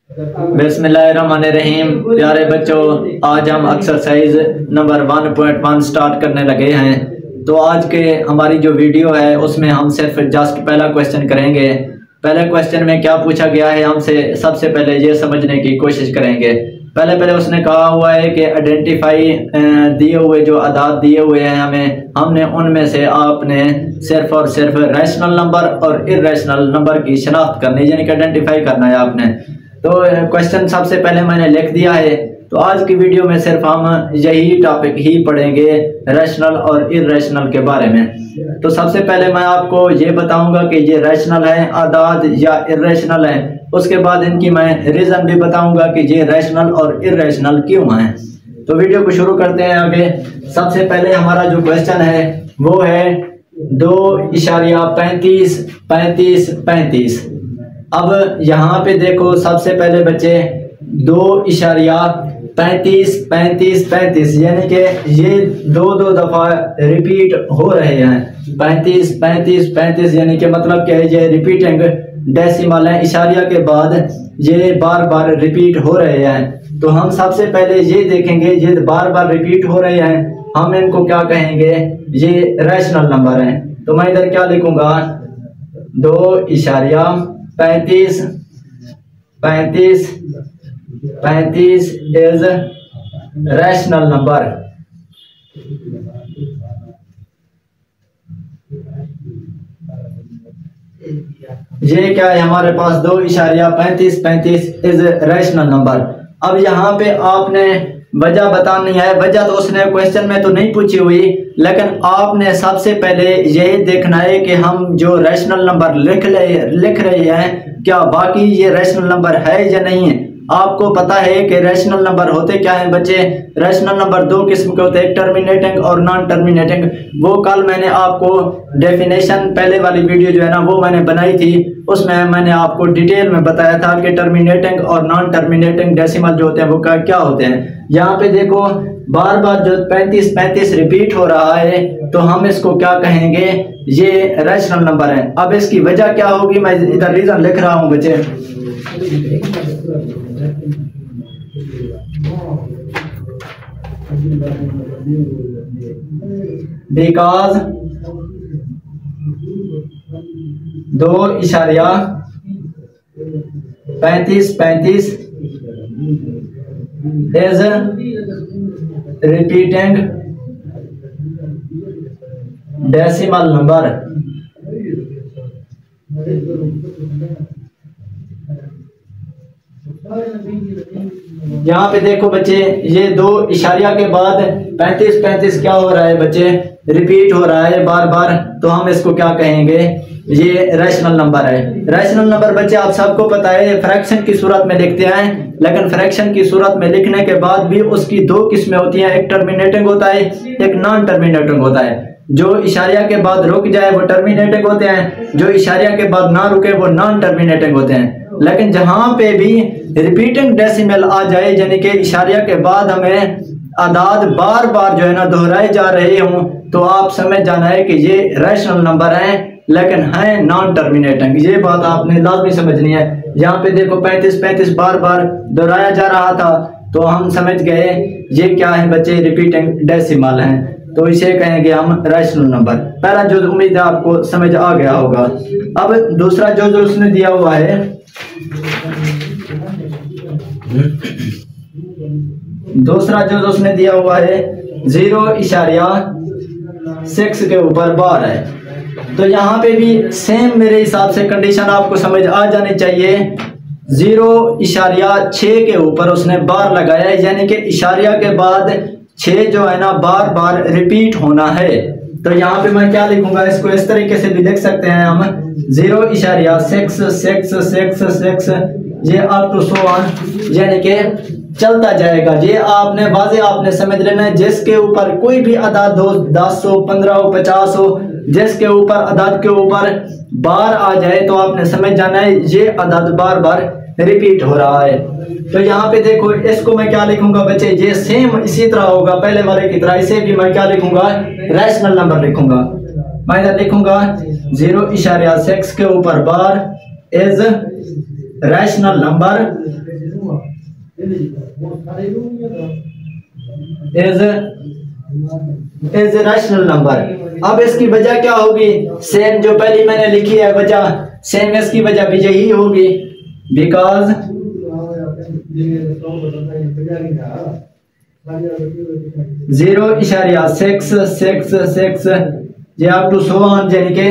बिस्मिल्लाहिर्रहमानिर्रहीम। प्यारे बच्चों, आज हम एक्सरसाइज नंबर 1.1 स्टार्ट करने लगे हैं। तो आज के हमारी जो वीडियो है उसमें हम सिर्फ जस्ट पहला क्वेश्चन करेंगे। पहले क्वेश्चन में क्या पूछा गया है हमसे, सबसे पहले ये समझने की कोशिश करेंगे। पहले उसने कहा हुआ है कि आइडेंटिफाई दिए हुए जो अदाद दिए हुए हैं हमने उनमें से आपने सिर्फ और सिर्फ रैशनल नंबर और इर्रेशनल नंबर की शनाख्त करनी, यानी कि आइडेंटिफाई करना है आपने। तो क्वेश्चन सबसे पहले मैंने लिख दिया है। तो आज की वीडियो में सिर्फ हम यही टॉपिक ही पढ़ेंगे, रैशनल और इर्रेशनल के बारे में। तो सबसे पहले मैं आपको ये बताऊंगा कि ये रैशनल है आदाद या इर्रेशनल है। उसके बाद इनकी मैं रीज़न भी बताऊंगा कि ये रैशनल और इर्रेशनल क्यों हैं। तो वीडियो को शुरू करते हैं आगे। सबसे पहले हमारा जो क्वेश्चन है वो है 2.35. अब यहाँ पे देखो, सबसे पहले बच्चे 2.35 यानी कि ये दो दफा रिपीट हो रहे हैं। 35 यानी कि मतलब क्या है, ये रिपीटिंग डेसिमल है, इशारिया के बाद ये बार बार रिपीट हो रहे हैं। तो हम सबसे पहले ये देखेंगे, ये बार बार रिपीट हो रहे हैं, हम इनको क्या कहेंगे, ये रैशनल नंबर हैं। तो मैं इधर क्या लिखूंगा, 2.35 इज रैशनल नंबर। ये क्या है हमारे पास, 2.35 इज रैशनल नंबर। अब यहाँ पे आपने वजह बतानी है। वजह तो उसने क्वेश्चन में तो नहीं पूछी हुई, लेकिन आपने सबसे पहले यही देखना है कि हम जो रैशनल नंबर लिख रहे हैं क्या वाकई ये रैशनल नंबर है या नहीं है। आपको पता है कि रैशनल नंबर होते क्या हैं बच्चे, रैशनल नंबर दो किस्म के होते हैं, टर्मिनेटिंग और नॉन टर्मिनेटिंग। वो कल मैंने आपको डेफिनेशन पहले वाली वीडियो जो है ना वो मैंने बनाई थी, उसमें मैंने आपको डिटेल में बताया था कि टर्मिनेटिंग और नॉन टर्मिनेटिंग डेसिमल जो होते हैं वो क्या होते हैं। यहाँ पे देखो बार बार जो 35 रिपीट हो रहा है, तो हम इसको क्या कहेंगे, ये रैशनल नंबर है। अब इसकी वजह क्या होगी, मैं इधर रीजन लिख रहा हूँ बच्चे। Because 2.35 is repeating decimal number। यहाँ पे देखो बच्चे, ये 2 के बाद 35 क्या हो रहा है बच्चे, रिपीट हो रहा है बार बार। तो हम इसको क्या कहेंगे, ये रैशनल नंबर है। रैशनल नंबर बच्चे आप सबको पता है फ्रैक्शन की सूरत में लिखते हैं, लेकिन फ्रैक्शन की सूरत में लिखने के बाद भी उसकी दो किस्में होती हैं, एक टर्मिनेटिंग होता है, एक नॉन टर्मिनेटिंग होता है। जो इशारिया के बाद रुक जाए वो टर्मिनेटिंग होते हैं, जो इशारिया के बाद ना रुके वो नॉन टर्मिनेटिंग होते हैं। लेकिन जहां पे भी रिपीटिंग डेसिमल आ जाए, यानी कि इशारिया के बाद हमें आदाद बार बार जो है ना दोहराए जा रहे हों, तो आप समझ जाना है कि ये रैशनल नंबर हैं, लेकिन है नॉन टर्मिनेटिंग। ये बात आपने लाजमी समझनी है। यहाँ पे देखो 35 बार बार दोहराया जा रहा था, तो हम समझ गए ये क्या है बच्चे, रिपीटिंग डेसिमल हैं। तो इसे कहेंगे हम रैशनल नंबर। पहला जो उम्मीद है आपको समझ आ गया होगा। अब दूसरा जो उसने दिया हुआ है, दूसरा जो उसने दिया हुआ है 0.6 के ऊपर बार है। तो यहाँ पे भी सेम मेरे हिसाब से कंडीशन आपको समझ आ जानी चाहिए। 0.6 के ऊपर उसने बार लगाया है, यानी कि इशारिया के बाद 6 जो है ना बार बार रिपीट होना है। तो यहाँ पे मैं क्या लिखूंगा, इसको इस तरीके से भी लिख सकते हैं हम, 0.6 ये अप टू सो ऑन, यानी कि चलता जाएगा। ये आपने वाज़े आपने समझ लेना है। जिसके ऊपर कोई भी अदाद हो, 10 हो, 15 हो, 50 हो, जिसके ऊपर अदाद के ऊपर बार आ जाए तो आपने समझ जाना है ये अदाद बार बार रिपीट हो रहा है। तो यहाँ पे देखो, इसको मैं क्या लिखूंगा बच्चे, ये सेम इसी तरह होगा पहले वाले की तरह। इसे भी मैं क्या लिखूंगा, रैशनल नंबर लिखूंगा। मैं इधर लिखूंगा 0.6 के ऊपर bar is rational number is rational number. अब इसकी वजह क्या होगी, सेम जो पहली मैंने लिखी है वजह, सेम इसकी वजह भी यही होगी, बिकॉज 0.666 ये अप टू सो ऑन, यानी कि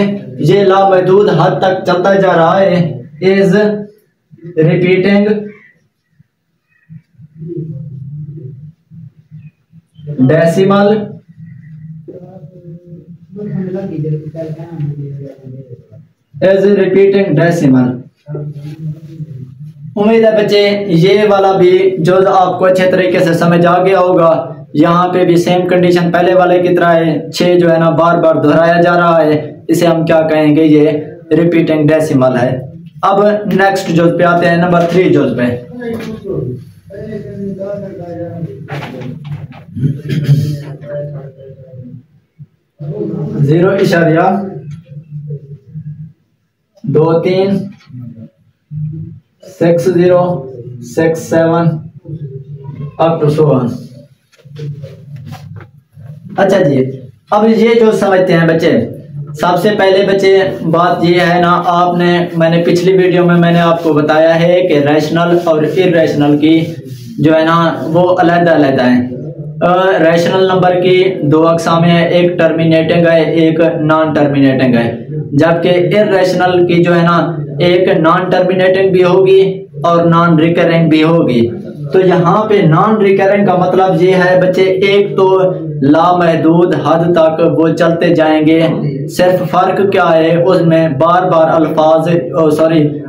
ये लामहदूद हद तक चलता जा रहा है, is repeating decimal is repeating decimal. उम्मीद है बच्चे ये वाला भी जो आपको अच्छे तरीके से समझ आ गया होगा। यहाँ पे भी सेम कंडीशन पहले वाले की तरह है, 6 जो है ना बार बार दोहराया जा रहा है, इसे हम क्या कहेंगे, ये रिपीटिंग डेसिमल है। अब नेक्स्ट जुज पे आते हैं, नंबर 3 जुज पे। जीरो इशारिया 236067 अप टू 1। अच्छा जी, अब ये जो समझते हैं बच्चे, सबसे पहले बच्चे बात ये है ना, आपने मैंने पिछली वीडियो में मैंने आपको बताया है कि रैशनल और इर्रेशनल की जो है ना वो अलग-अलग हैं। रैशनल नंबर की 2 अक़साम है, एक टर्मिनेटिंग है, एक नॉन टर्मिनेटिंग है, जबकि इर्रेशनल की जो है ना एक नॉन टर्मिनेटिंग भी होगी और नॉन रिकरिंग भी होगी। तो यहाँ पे नॉन रिकरिंग का मतलब ये है बच्चे, एक तो लामहदूद हद तक वो चलते जाएंगे, सिर्फ फर्क क्या है उसमें बार बार अल्फाज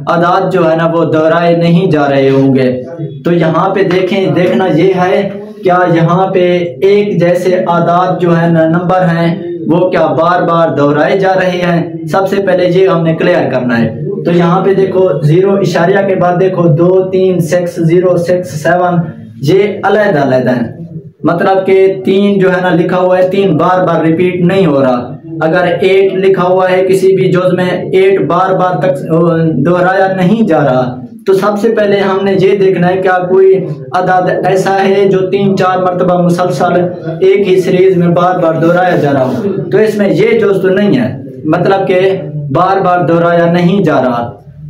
आदाद जो है ना वो दोहराए नहीं जा रहे होंगे। तो यहाँ पे देखना ये है क्या यहाँ पे एक जैसे आदाद जो है ना नंबर हैं वो क्या बार बार दोहराए जा रहे हैं, सबसे पहले ये हमने क्लियर करना है। तो यहाँ पे देखो 0 इशारिया के बाद देखो 2 3 6 0 6 7 ये अलग-अलग है, मतलब कि 3 जो है ना लिखा हुआ है 3 बार बार रिपीट नहीं हो रहा। अगर 8 लिखा हुआ है किसी भी जुज में 8 बार बार तक दोहराया नहीं जा रहा, तो सबसे पहले हमने ये देखना है क्या कोई अदद ऐसा है जो 3-4 मरतबा मुसलसल एक ही सीरीज में बार बार दोहराया जा रहा हो। तो इसमें ये जुज तो नहीं है, मतलब कि बार बार दोहराया नहीं जा रहा।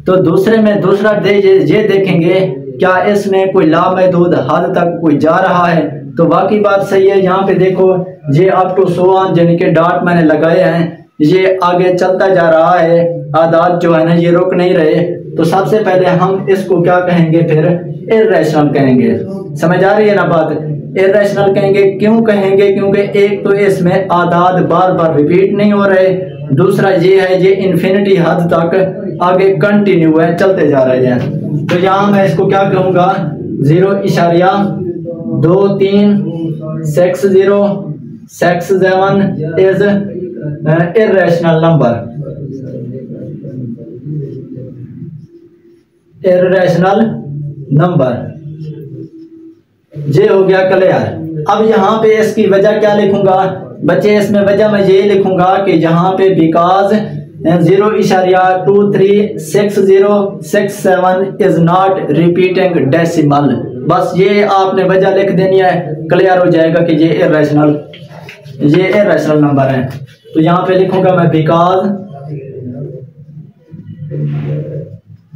तो दूसरे में दूसरा ये देखेंगे क्या इसमें कोई लामहदूद हद तक कोई जा रहा है, तो बाकी बात सही है। यहाँ पे देखो ये अप टू सो ऑन यानी कि डॉट मैंने लगाए हैं, ये आगे चलता जा रहा है, आदाद जो है ना ये रुक नहीं रहे। तो सबसे पहले हम इसको क्या कहेंगे, फिर इर्रेशनल कहेंगे। समझ आ रही है ना बात, इर्रेशनल कहेंगे। क्यों कहेंगे, क्योंकि एक तो इसमें आदाद बार बार रिपीट नहीं हो रहे, दूसरा ये है ये इन्फिनिटी हद तक आगे कंटिन्यू है, चलते जा रहे हैं। तो यहाँ मैं इसको क्या कहूँगा, 0.236067 is irrational number, irrational number. ये हो गया क्लियर। अब यहाँ पे इसकी वजह क्या लिखूंगा बच्चे, इसमें वजह मैं ये लिखूंगा कि यहाँ पे because 0.236067 is not repeating decimal. बस ये आपने वजह लिख देनी है, क्लियर हो जाएगा कि ये इर्रेशनल नंबर है। तो यहाँ पे लिखूंगा मैं because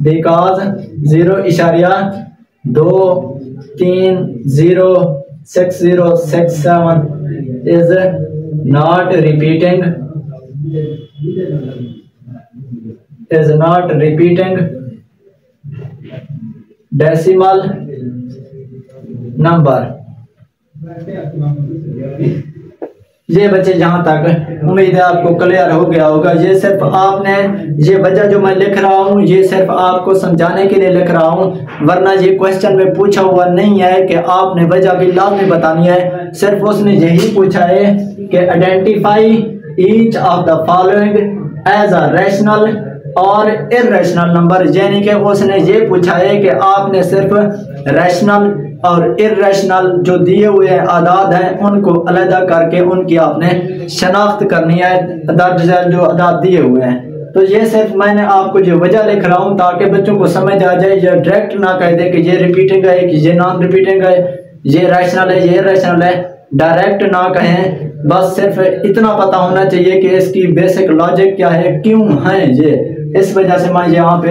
0.236067 is not repeating decimal number। ये बच्चे जहां तक उम्मीद है आपको क्लियर हो गया होगा। ये सिर्फ आपने ये वजह जो मैं लिख रहा हूँ ये सिर्फ आपको समझाने के लिए लिख रहा हूँ, वरना ये क्वेश्चन में पूछा हुआ नहीं है कि आपने वजह भी लाज़मी बतानी है। सिर्फ उसने यही पूछा है कि identify each of the following as a rational और इर्रेशनल नंबर, यानी कि उसने ये पूछा है कि आपने सिर्फ रैशनल और इर्रेशनल जो दिए हुए आदाद हैं उनको अलग करके उनकी आपने शनाख्त करनी है, जो आदाद दिए हुए हैं। तो ये सिर्फ मैंने आपको जो वजह लिख रहा हूँ ताकि बच्चों को समझ आ जाए, ये डायरेक्ट ना कह दे कि ये रिपीटिंग है कि ये नॉन रिपीटिंग है, ये रैशनल है ये रैशनल है, डायरेक्ट ना कहें। बस सिर्फ इतना पता होना चाहिए कि इसकी बेसिक लॉजिक क्या है, क्यों है ये। इस वजह से मैं यहाँ पे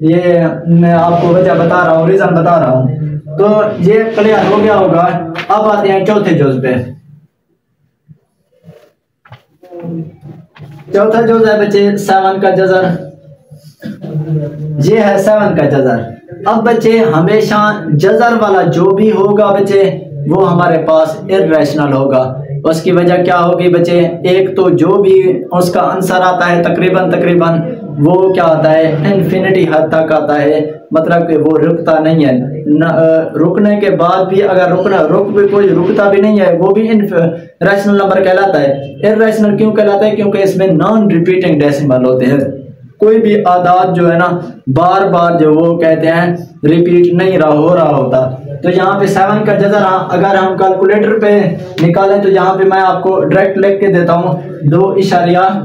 ये मैं आपको वजह बता रहा हूँ, रीजन बता रहा हूँ। तो ये क्लियर हो गया होगा। अब आते हैं चौथे जुज पे। चौथा जुज है बच्चे 7 का जजर। ये है 7 का जजर। अब बच्चे हमेशा जजर वाला जो भी होगा बच्चे वो हमारे पास इर्रेशनल होगा। उसकी वजह क्या होगी बच्चे, एक तो जो भी उसका आंसर आता है तकरीबन वो क्या आता है, इन्फिनिटी हद तक आता है, मतलब कि वो रुकता नहीं है। रुकने के बाद भी अगर कोई रुकता भी नहीं है, वो भी रैशनल नंबर कहलाता है। इर्रेशनल क्यों कहलाता है, क्योंकि इसमें नॉन रिपीटिंग डेसिमल होते हैं। कोई भी आदाद जो है ना बार बार जो वो कहते हैं रिपीट नहीं हो रहा होता। तो यहाँ पे 7 का जजर अगर हम कैलकुलेटर पे निकालें तो यहाँ पे मैं आपको डायरेक्ट लिख के देता हूँ 2.6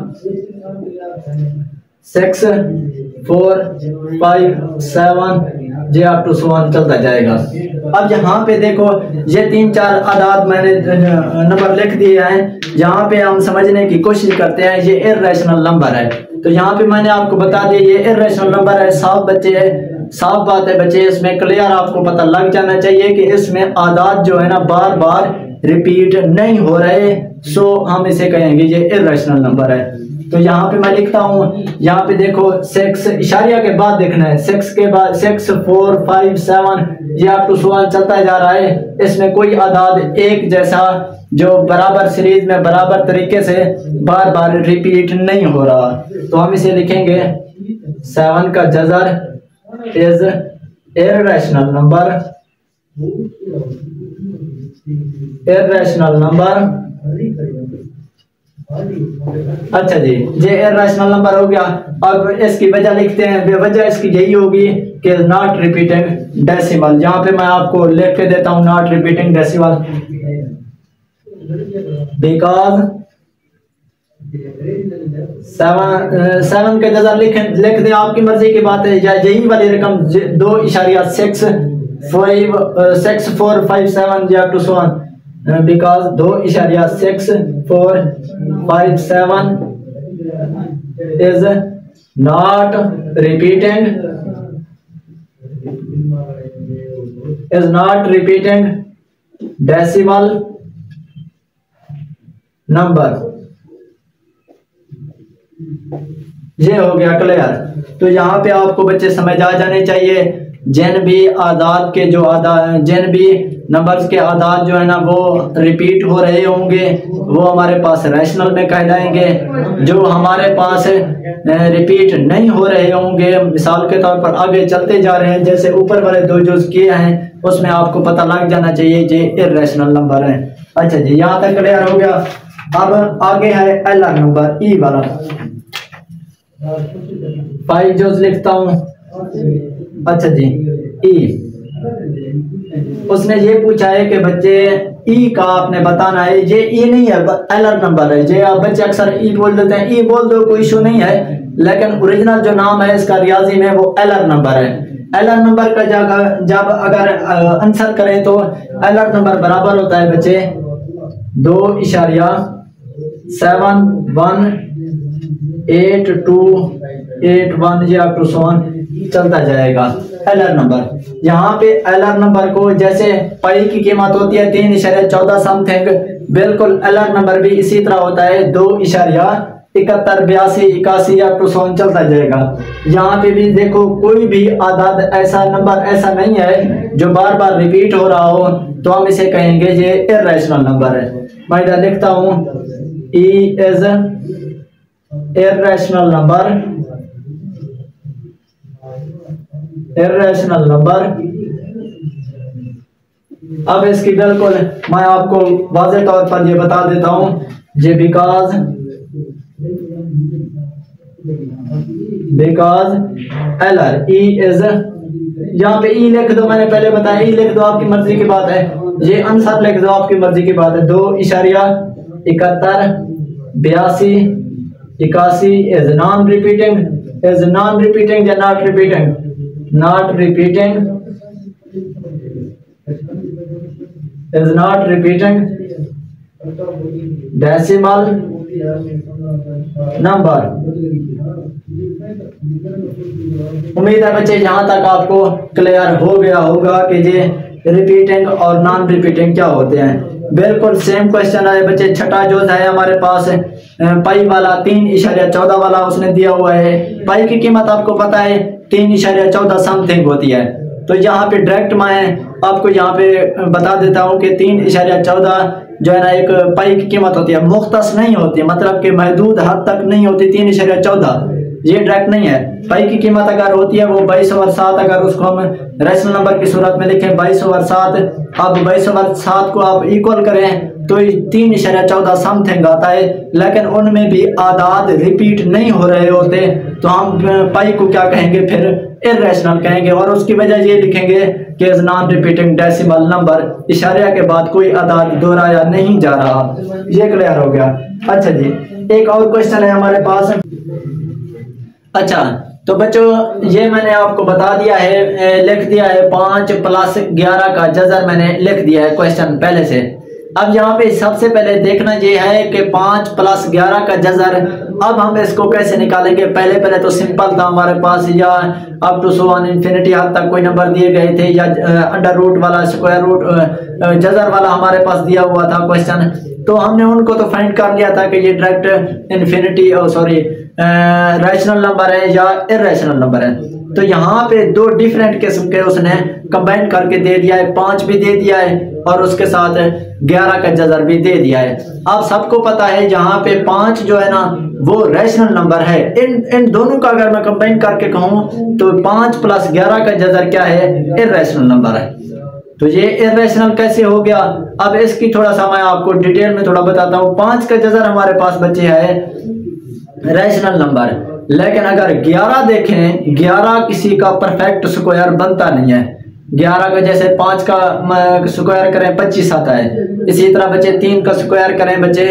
4 5 7 जे अप टू 1 चलता जाएगा। अब यहाँ पे देखो ये 3-4 आदाद मैंने नंबर लिख दिए हैं। यहाँ पे हम समझने की कोशिश करते हैं ये इर्रेशनल नंबर है। तो यहाँ पे मैंने आपको बता दिया ये इर्रेशनल नंबर है। साफ बच्चे है, साफ बात है बच्चे, इसमें क्लियर आपको पता लग जाना चाहिए कि इसमें आदाद जो है ना बार बार रिपीट नहीं हो रहे। सो हम इसे कहेंगे ये इर्रेशनल नंबर है। तो यहाँ पे मैं लिखता हूँ, यहाँ पे देखो 6 इशारिया के बाद देखना है, 6 के बाद 6 4 5 7 ये अप टू 1 चलता जा रहा है। इसमें कोई आदाद एक जैसा जो बराबर सीरीज में बराबर तरीके से बार बार रिपीट नहीं हो रहा। तो हम इसे लिखेंगे 7 का Jhajjar is irrational number. Irrational number, अच्छा जी, ये इर्रेशनल नंबर हो गया। अब इसकी वजह लिखते हैं। वजह इसकी यही होगी कि नॉट रिपीटिंग डेसिमल। यहाँ पे मैं आपको लिख के देता हूँ नॉट रिपीटिंग डेसिमल, बिकॉज 7 के जजर लिख दे, आपकी मर्जी की बात है। या यही वाली रकम 2.6 4 5 7 या to 1 because 2.6 4 5 7 is not repeating decimal number। ये हो गया क्लियर। तो यहाँ पे आपको बच्चे समझ आ जाने चाहिए जिन भी आदाद के जो जिन भी नंबर्स के आदाद जो है ना वो रिपीट हो रहे होंगे वो हमारे पास रैशनल में कहलाएंगे। जो हमारे पास रिपीट नहीं हो रहे होंगे, मिसाल के तौर पर आगे चलते जा रहे हैं जैसे ऊपर वाले दो जो किए हैं उसमें आपको पता लग जाना चाहिए ये इर्रेशनल नंबर है। अच्छा जी, यहाँ तक क्लियर हो गया। अब आगे है एलआर नंबर, ई वाला। 5 जो लिखता हूँ। अच्छा जी, ई उसने ये पूछा है कि बच्चे ई का आपने बताना है। ये ई नहीं है, एलआर नंबर है। ये आप बच्चे अक्सर ई बोल देते हैं, ई बोल दो कोई इशू नहीं है, लेकिन ओरिजिनल जो नाम है इसका रियाजी में वो एलआर नंबर है। एलआर नंबर का जब अगर आंसर करें तो एलआर नंबर बराबर होता है बच्चे 2.7 1 8 2 8 1 या टू 1 चलता जाएगा एलआर नंबर। यहाँ पे एलआर नंबर को जैसे पाई की कीमत होती है 3.14 समथिंग, बिल्कुल एलआर नंबर भी इसी तरह होता है 2.71 82 81 या टू 100 चलता जाएगा। यहाँ पे भी देखो कोई भी आदाद ऐसा नंबर ऐसा नहीं है जो बार बार रिपीट हो रहा हो, तो हम इसे कहेंगे ये इर्रेशनल नंबर है। मैं इधर लिखता हूँ E is irrational number. Irrational number. अब इसकी बिल्कुल मैं आपको वाज़ेह तौर पर ये बता देता हूं, ये बिकॉज एलआर ई इज, यहाँ पे ई लिख दो, मैंने पहले बताया ई लिख दो, आपकी मर्जी की बात है। ये आंसर लिख दो, आपकी मर्जी की बात है। 2.71 82 81 is non repeating, is non repeating या not repeating, not repeating, is not repeating decimal number. उम्मीद है बच्चे यहाँ तक आपको क्लियर हो गया होगा कि ये रिपीटिंग और नॉन रिपीटिंग क्या होते हैं। बिल्कुल सेम क्वेश्चन है बच्चे। छठा जो है हमारे पास पाई वाला 3.14 वाला उसने दिया हुआ है। पाई की कीमत आपको पता है 3.14 समथिंग होती है। तो यहाँ पे डायरेक्ट मैं आपको यहाँ पे बता देता हूँ कि 3.14 जो है ना एक पाई की कीमत होती है, मुख्तस नहीं होती, मतलब कि महदूद हद तक नहीं होती। 3.14 ये डायरेक्ट नहीं है। पाई की कीमत अगर होती है वो 22/7, अगर उसको हम रैशनल नंबर की सूरत में लिखें 22/7, अब 22/7 को आप इक्वल करें तो 3.14 समथिंग आता है, लेकिन उनमें भी आदाद रिपीट नहीं हो रहे होते, तो हम पाई को क्या कहेंगे फिर इर्रेशनल कहेंगे। और उसकी वजह ये लिखेंगे कि नॉन रिपीटिंग डेसिमल नंबर, इशारिया के बाद कोई आदाद दोहराया नहीं जा रहा। ये क्लियर हो गया। अच्छा जी, एक और क्वेश्चन है हमारे पास। अच्छा तो बच्चों ये मैंने आपको बता दिया है, लिख दिया है 5 + 11 का जज़र मैंने लिख दिया है क्वेश्चन पहले से। अब यहाँ पे सबसे पहले देखना ये है कि 5 + 11 का जज़र, अब हम इसको कैसे निकालेंगे। पहले तो सिंपल था हमारे पास, या up to so on infinity हद तक कोई नंबर दिए गए थे, या अंडर रूट वाला, स्क्वायर रूट, जज़र वाला हमारे पास दिया हुआ था क्वेश्चन, तो हमने उनको तो फाइंड कर लिया था कि ये डायरेक्ट इन्फिनिटी रैशनल नंबर है या इर्रेशनल नंबर है। तो यहाँ पे दो डिफरेंट किस्म के उसने कंबाइन करके दे दिया है, 5 भी दे दिया है और उसके साथ 11 का जज़र भी दे दिया है। आप सबको पता है यहाँ पे 5 जो है ना वो रैशनल नंबर है। इन दोनों का अगर मैं कंबाइन करके कहूँ तो 5 + 11 का जज़र क्या है, इर्रेशनल नंबर है। तो ये इर्रेशनल कैसे हो गया, अब इसकी थोड़ा सा मैं आपको डिटेल में थोड़ा बताता हूँ। 5 का जज़र हमारे पास बच्चे है रैशनल नंबर, लेकिन अगर 11 देखें, 11 किसी का परफेक्ट स्क्वायर बनता नहीं है। 11 का जैसे 5 का स्क्वायर करें 25 आता है, इसी तरह बच्चे 3 का स्क्वायर करें बच्चे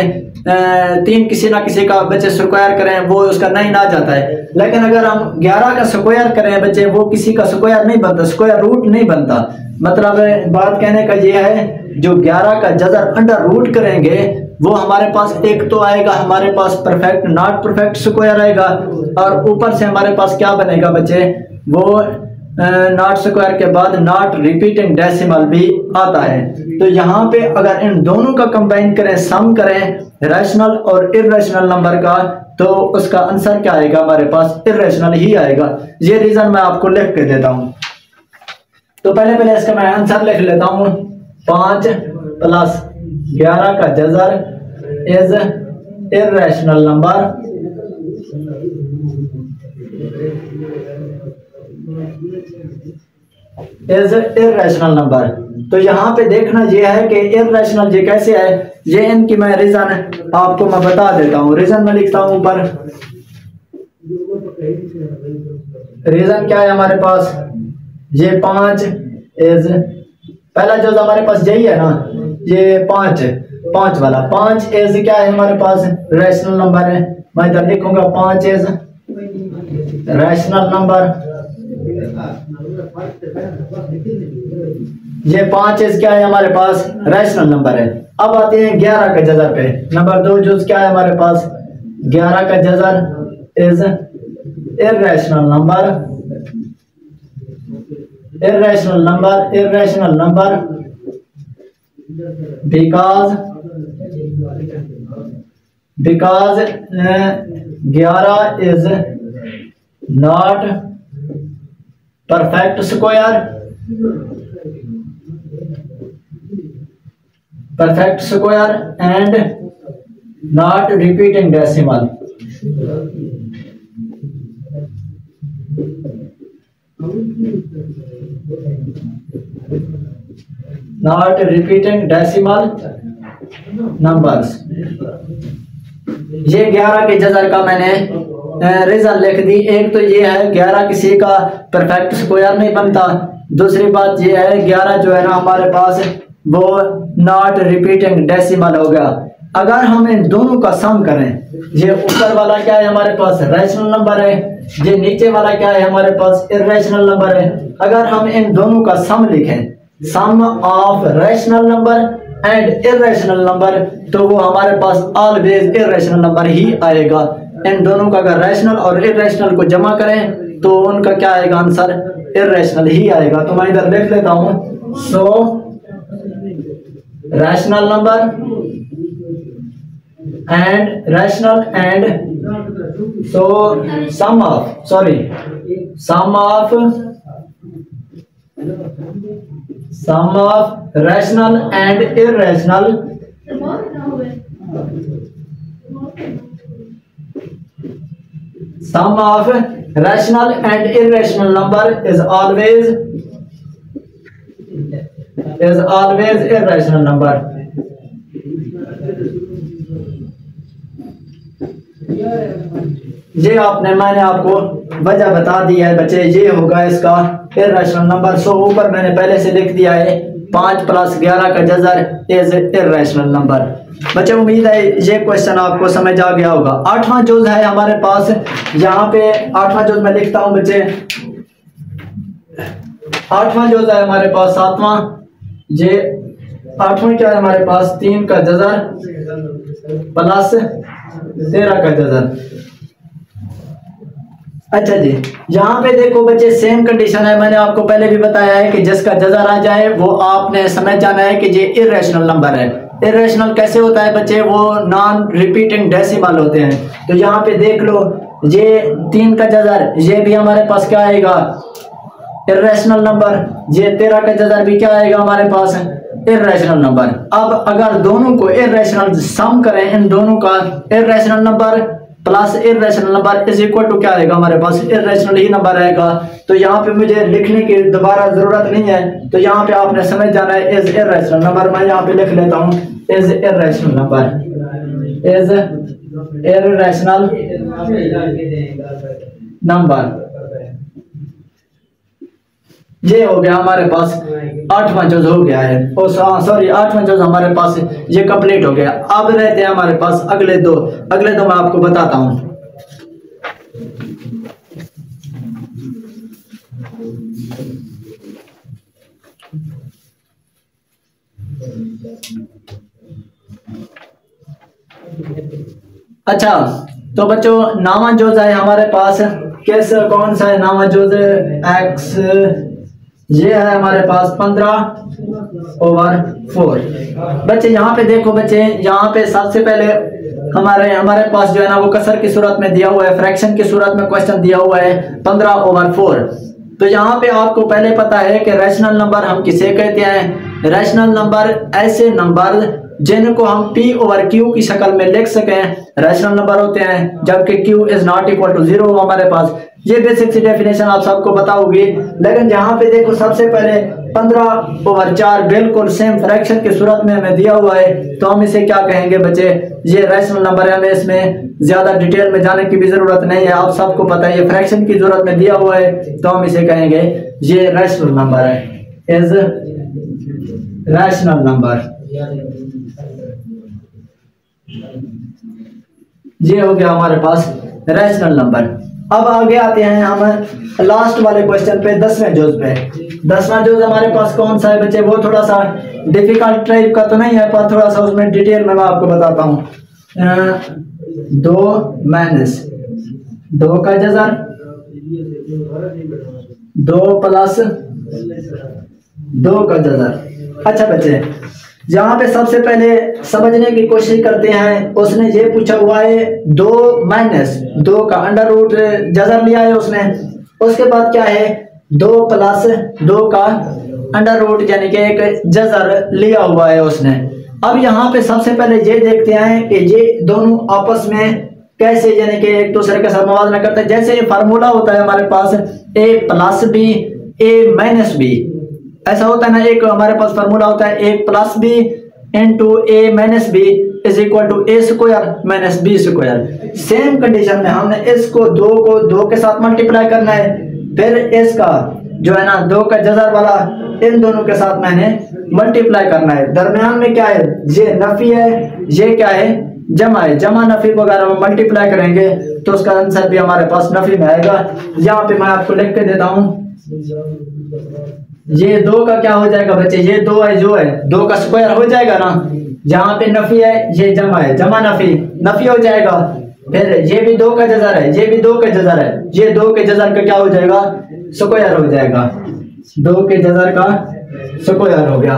3 किसी ना किसी का बच्चे स्क्वायर करें वो उसका 9 आ जाता है। लेकिन अगर हम 11 का स्क्वायर करें बच्चे वो किसी का स्क्वायर नहीं बनता, स्क्वायर रूट नहीं बनता। मतलब बात कहने का ये है जो 11 का जज़र अंडर रूट करेंगे वो हमारे पास एक तो आएगा हमारे पास परफेक्ट नॉट परफेक्ट स्क्वायर आएगा, और ऊपर से हमारे पास क्या बनेगा बच्चे, वो नॉट स्क्वायर के बाद नॉट रिपीटिंग डेसिमल भी आता है। तो यहाँ पे अगर इन दोनों का कंबाइन करें, सम करें रैशनल और इर्रेशनल नंबर का, तो उसका आंसर क्या आएगा हमारे पास, इर्रेशनल ही आएगा। ये रीजन मैं आपको लिख के देता हूँ। तो पहले इसका मैं आंसर लिख लेता हूँ। 5 + 11 का जज़र is irrational number, is irrational number. तो यहाँ पे देखना ये है कि इर्रेशनल ये कैसे है, ये इनकी मैं रीजन आपको मैं बता देता हूँ। रीजन में लिखता हूँ ऊपर। रीजन क्या है हमारे पास, ये 5 इज, पहला जो हमारे पास यही है ना, ये 5 वाला 5 इज क्या है हमारे पास, रैशनल नंबर है। मैं इधर लिखूंगा 5 इज रैशनल नंबर। ये 5 इज क्या है हमारे पास, रैशनल नंबर है। अब आते हैं 11 का जज़र पे। नंबर 2 जो क्या है हमारे पास, 11 का जज़र is irrational number, irrational number, irrational number because 11 is not perfect square, and not repeating decimal. Not repeating decimal numbers। ये 11 के जज़र का मैंने रीजन लिख दी। एक तो ये है 11 किसी का परफेक्ट स्क्वायर नहीं बनता, दूसरी बात ये है 11 जो है ना हमारे पास वो नॉट रिपीटिंग डेसिमल हो गया। अगर हम इन दोनों का सम करें, ये ऊपर वाला क्या है हमारे पास रैशनल नंबर है, ये नीचे वाला क्या है हमारे पास इर्रेशनल नंबर है। अगर हम इन दोनों का सम लिखें, sum of rational number and irrational number, तो वो हमारे पास ऑलवेज इर्रेशनल नंबर ही आएगा। इन दोनों का अगर रैशनल और इर्रेशनल को जमा करें तो उनका क्या आएगा आंसर इर्रेशनल ही आएगा। तो मैं इधर लिख लेता हूं, सो rational number and rational and so sum of rational and irrational number is always irrational number। ये मैंने आपको वजह बता दी है बच्चे, ये होगा इसका इर्रेशनल नंबर। सो ऊपर मैंने पहले से लिख दिया है 5 + 11 का जज़र इज इर्रेशनल नंबर। बच्चे उम्मीद है ये क्वेश्चन आपको समझ आ गया होगा। 8वां जुज़ है हमारे पास, यहाँ पे 8वां जुज़ मैं लिखता हूँ बच्चे, 8वां जुज़ है हमारे पास 7वां, ये 8वां क्या है हमारे पास 3 का जज़र प्लस 13 का जज़र। अच्छा जी, यहाँ पे देखो बच्चे सेम कंडीशन है, मैंने आपको पहले भी बताया है कि जिसका जज़र आ जाए वो आपने समझ जाना है कि ये इर्रेशनल नंबर है। इर्रेशनल कैसे होता है बच्चे, वो नॉन रिपीटिंग डेसिमल होते हैं। तो यहाँ पे देख लो, ये 3 का जज़र, ये भी हमारे पास क्या आएगा इर्रेशनल नंबर, ये 13 का जज़र भी क्या आएगा हमारे पास इर्रेशनल नंबर। अब अगर दोनों को इर्रेशनल सम करें, इन दोनों का irrational number plus irrational number is equal to क्या आएगा हमारे पास इर्रेशनल ही नंबर आएगा। तो यहाँ पे मुझे लिखने की दोबारा जरूरत नहीं है, तो यहाँ पे आपने समझ जाना है इज इर्रेशनल नंबर। मैं यहाँ पे लिख लेता हूँ is irrational number, is irrational number. ये हो गया हमारे पास 8वां जुज़ हो गया है, सॉरी 8वां जुज़ हमारे पास ये कंप्लीट हो गया। अब रहते हैं हमारे पास अगले दो मैं आपको बताता हूं। अच्छा तो बच्चों 9वां जुज़ है हमारे पास, कौन सा है 9वां जुज़, एक्स, ये है हमारे पास 15/4। बच्चे यहाँ पे देखो बच्चे, यहाँ पे सबसे पहले हमारे पास जो है ना वो कसर की सूरत में दिया हुआ है, फ्रैक्शन की सूरत में क्वेश्चन दिया हुआ है 15/4। तो यहाँ पे आपको पहले पता है कि रैशनल नंबर हम किसे कहते हैं। रैशनल नंबर ऐसे नंबर जिनको हम P/Q की शक्ल में लिख सकें रैशनल नंबर होते हैं, जबकि Q is not equal to 0 हमारे पास। ये बेसिक सी डेफिनेशन आप सबको पता होगी। लेकिन यहाँ पे देखो सबसे पहले 15/4 बिल्कुल सेम फ्रैक्शन की सूरत में हमें दिया हुआ है, तो हम इसे क्या कहेंगे बच्चे, ये रैशनल नंबर है। हमें इसमें ज्यादा डिटेल में जाने की भी जरूरत नहीं है, आप सबको पता है ये फ्रैक्शन की जरूरत में दिया हुआ है, तो हम इसे कहेंगे ये रैशनल नंबर है, इज रैशनल नंबर। ये हो गया हमारे पास रैशनल नंबर। अब आगे आते हैं हम लास्ट वाले क्वेश्चन पे, 10वें जुज़ पे। 10वां जुज़ हमारे पास कौन सा है बच्चे, वो थोड़ा सा डिफिकल्ट टाइप का तो नहीं है, पर थोड़ा सा उसमें डिटेल में मैं आपको बताता हूँ। 2 - 2 का जज़र 2 + 2 का जज़र। अच्छा बच्चे, यहाँ पे सबसे पहले समझने की कोशिश करते हैं। उसने ये पूछा हुआ है 2 - 2 का अंडर रूट जज़र लिया है उसने। उसके बाद क्या है 2 + 2 का अंडर रूट यानी कि एक जज़र लिया हुआ है उसने। अब यहाँ पे सबसे पहले ये देखते हैं कि ये दोनों आपस में कैसे यानी कि एक दूसरे के साथ मवाजना करते हैं। जैसे फार्मूला होता है हमारे पास a + b a - b, ऐसा होता है ना। एक हमारे पास फार्मूला होता है a + b × a - b is equal to a² - b²। Same condition में हमने इसको 2 को 2 के साथ मल्टीप्लाई करना है, फिर इसका जो है ना 2 का जज़र वाला इन दोनों के साथ मैंने मल्टीप्लाई करना है। दरमियान में क्या है, ये नफी है, ये क्या है, जमा है। जमा नफी को अगर हम मल्टीप्लाई करेंगे तो उसका आंसर भी हमारे पास नफी में आएगा। यहाँ पे मैं आपको लिख के देता हूँ, ये 2 का क्या हो जाएगा बच्चे, ये 2 है, जो है 2 का स्क्वायर हो जाएगा ना। जहाँ पे नफी है ये जमा है, जमा नफी नफी हो जाएगा। फिर ये भी 2 का जज़र है, ये भी 2 का जज़र है, ये 2 के जज़र का क्या हो जाएगा, स्क्वायर हो जाएगा। 2 के जज़र का स्क्वायर हो गया।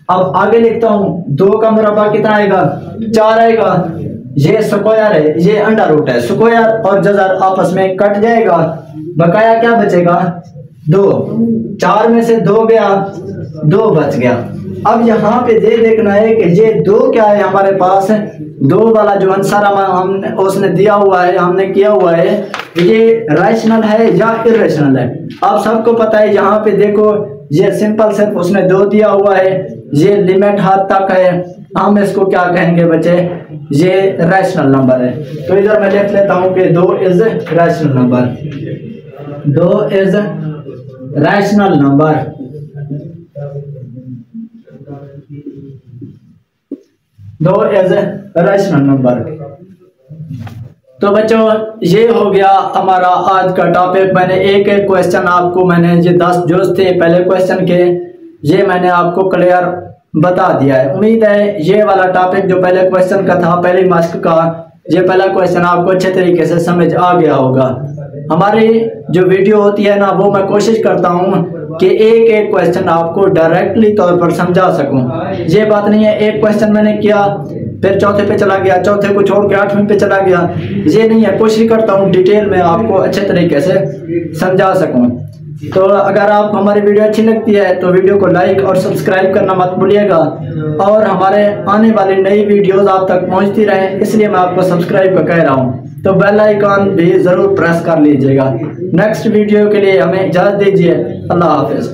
अब आगे लिखता हूँ, 2 का मुरब्बा कितना आएगा, 4 आएगा। ये स्क्वायर है, ये अंडर रूट है। स्क्वायर और जज़र आपस में कट जाएगा, बकाया क्या बचेगा, 2। 4 में से 2 गया, 2 बच गया। अब यहाँ पे ये देखना है कि ये 2 क्या है हमारे पास, 2 वाला जो आंसर हमने उसने दिया हुआ है, हमने किया हुआ है, ये रैशनल है या इरेशनल है। आप सबको पता है, यहाँ पे देखो ये सिंपल सिर्फ उसने 2 दिया हुआ है, ये लिमिट हद तक है। हम इसको क्या कहेंगे बच्चे, ये रैशनल नंबर है। तो इधर मैं लिख लेता हूँ कि 2 is rational number, 2 is rational number. दो इज रैशनल नंबर। तो बच्चों ये हो गया हमारा आज का टॉपिक। मैंने एक एक क्वेश्चन आपको, मैंने ये 10 जो थे पहले क्वेश्चन के, ये मैंने आपको क्लियर बता दिया है। उम्मीद है ये वाला टॉपिक जो पहले क्वेश्चन का था, पहले मास्क का, ये पहला क्वेश्चन आपको अच्छे तरीके से समझ आ गया होगा। हमारी जो वीडियो होती है ना, वो मैं कोशिश करता हूँ कि एक एक क्वेश्चन आपको डायरेक्टली तौर पर समझा सकूं। ये बात नहीं है एक क्वेश्चन मैंने किया फिर चौथे पे चला गया, चौथे को छोड़ के 8वें पे चला गया, ये नहीं है। कोशिश करता हूँ डिटेल में आपको अच्छे तरीके से समझा सकूं। तो अगर आपको हमारी वीडियो अच्छी लगती है तो वीडियो को लाइक और सब्सक्राइब करना मत भूलिएगा, और हमारे आने वाली नई वीडियोस आप तक पहुंचती रहें, इसलिए मैं आपको सब्सक्राइब का कह रहा हूं। तो बेल आइकॉन भी ज़रूर प्रेस कर लीजिएगा। नेक्स्ट वीडियो के लिए हमें इजाज़त दीजिए। अल्लाह हाफिज़।